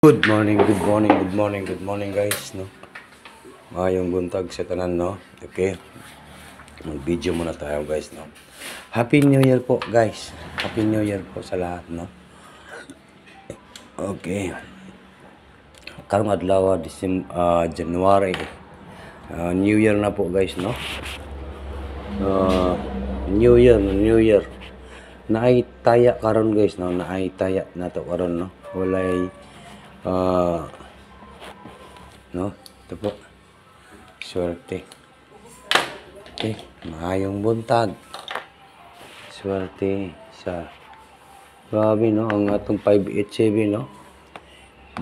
Good morning, good morning, good morning, good morning guys, no? Mayong buntag sa tanan, no? Okay. Mag-video muna tayo guys, no? Happy New Year po guys. Happy New Year po sa lahat, no? Okay. Karong adlaw, January. New Year na po guys, no? New Year. Naay taya karon guys, no? Naay taya na to karon, no? Walay no? Ito po. Swerte. Okay. Maayong buntag. Swerte sa grabe, no? Ang atong 587, no?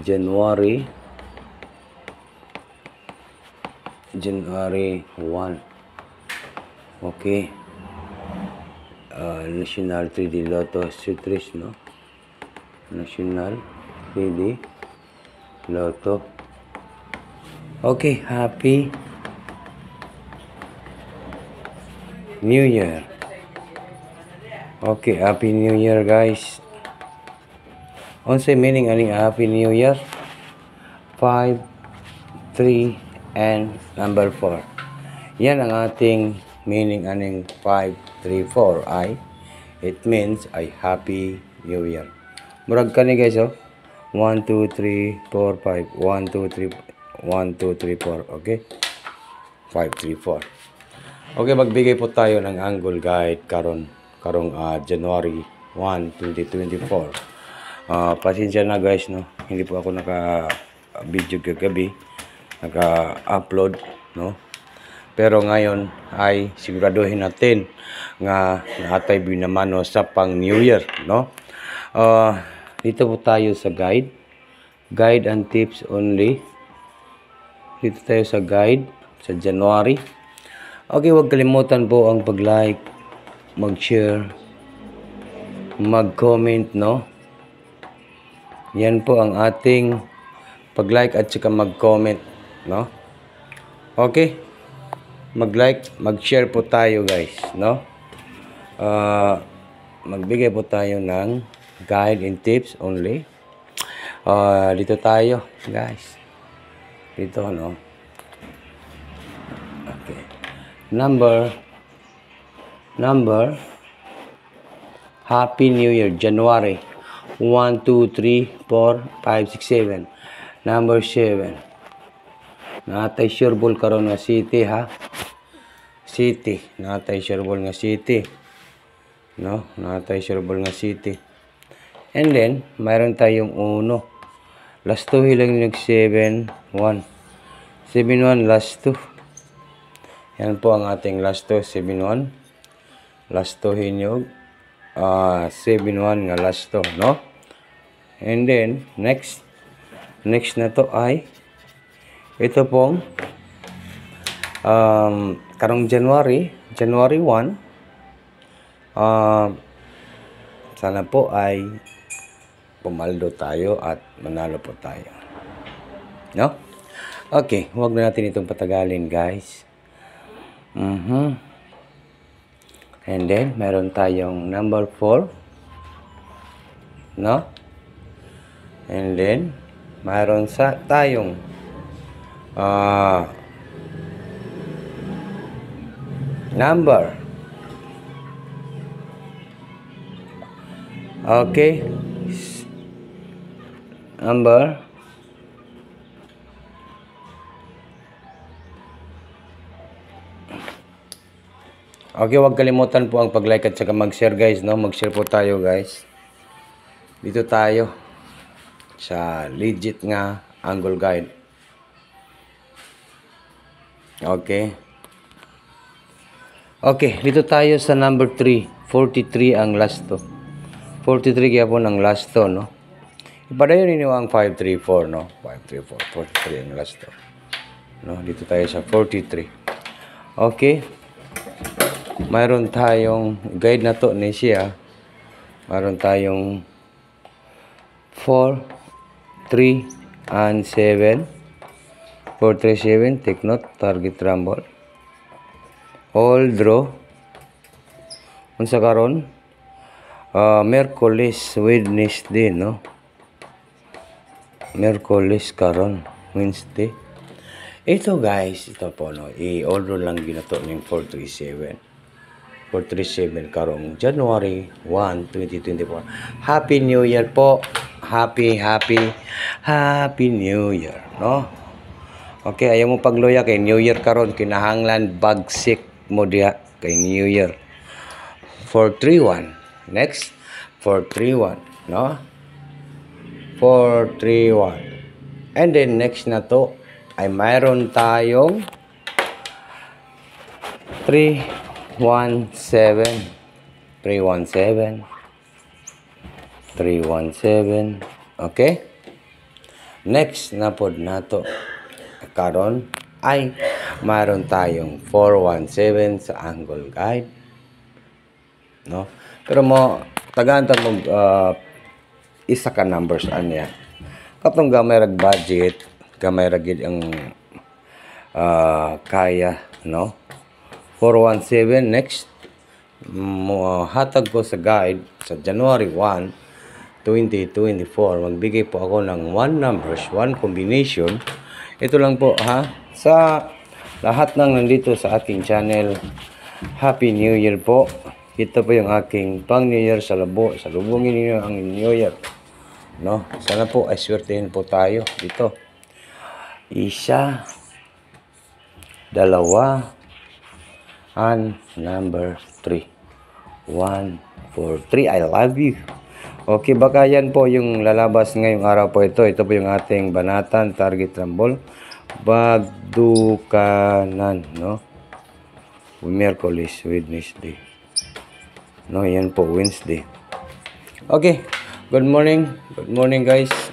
January 1. Okay. National 3D Lotto Citrus, no? National 3D Lotto. Okay, Happy New Year. Okay, Happy New Year guys. Unsay meaning aning Happy New Year? 5, 3, and number 4. Yan ang ating meaning aning 5, 3, 4 ay it means ay Happy New Year. Murag kani guys, oh. 1, 2, 3, 4, 5. 1, 2, 3, 1, 2, 3, 4. Okay? 5, 3, 4. Okay, magbigay po tayo ng angle guide karong January 1, 2024. Pasensya na guys, no? Hindi po ako naka-video kagabi. Naka-upload, no? Pero ngayon ay siguraduhin natin nga naatay binamano sa pang New Year, no? Dito po tayo sa guide and tips only. Dito tayo sa guide sa January. Okay, huwag kalimutan po ang pag-like, mag-share, mag-comment, no? Yan po ang ating pag-like at saka mag-comment, no? Okay, mag-like, mag-share po tayo guys, no? Magbigay po tayo ng guide and tips only. Dito tayo guys, dito, no? Okay, number Happy New Year January 1, 2, 3, 4, 5, 6, 7. Number 7. Natay sureball karon nga city, ha? City, natay sureball nga city, no? Natay sureball nga city. And then, mayroon tayong uno. Last 2 lang nag 7, 1. 7, 1, last 2. Yan po ang ating last 2, 7, 1. Last 2 hinyog. 7, 1 nga last 2, no? And then, next na to ay, ito pong, karong January 1, sana po ay pumaldo tayo at manalo po tayo, no? Okay, huwag na natin itong patagalin guys. And then meron tayong number 4, no? And then meron tayong number, okay, number okay, huwag kalimutan po ang pag-like at saka mag-share guys, no? Mag-share po tayo guys. Dito tayo sa legit nga angle guide. Okay. Okay, dito tayo sa number 3. 43 ang last to. 43 kaya po ng last to, no? Ipadayon ninyo ang 534, no? 534, 43 ang last to, no? Dito tayo sa 43. Okay. Mayroon tayong guide na to ni siya. Mayroon tayong 4, 3, and 7. 4, 3, 7. Take note. Target rumble. All draw. Unsa karon? Merkulis, Wednesday, no? Miyerkules karon, Wednesday. Ito guys, ito po no, i-order lang ginato ng 437. 437 karong January 1, 2024. Happy New Year po. Happy New Year, no? Okay, ayaw mo pagluya kay New Year karon, kinahanglan bagsik mo diha kay New Year. 431. Next, 431, no? 431. And then next na to ay mayroon tayong 317. 317. 317. Okay? Next na pod nato karon ay mayroon tayong 417 sa angle guide, no? Pero mo tagaan ta mo isa ka numbers anya. Katong gamay rag budget, gamay ra gid ang kaya, no? 417 next mo hatag ko sa guide sa January 1, 2024. Magbigay po ako ng 1 numbers, 1 combination. Ito lang po ha, sa lahat ng nandito sa aking channel. Happy New Year po. Ito po yung aking pang New Year sa labo. Salubungin niyo ang New Year, no? Sana po ay swertehin po tayo dito. Isa, dalawa, and number 3. 1, 4, 3. I love you. Okay, baka yan po yung lalabas ngayong araw po ito. Ito po yung ating banatan, target rumble. Bagdukanan, no? Miyerkules, Wednesday. No, yan po, Wednesday. Okay, good morning. Good morning guys.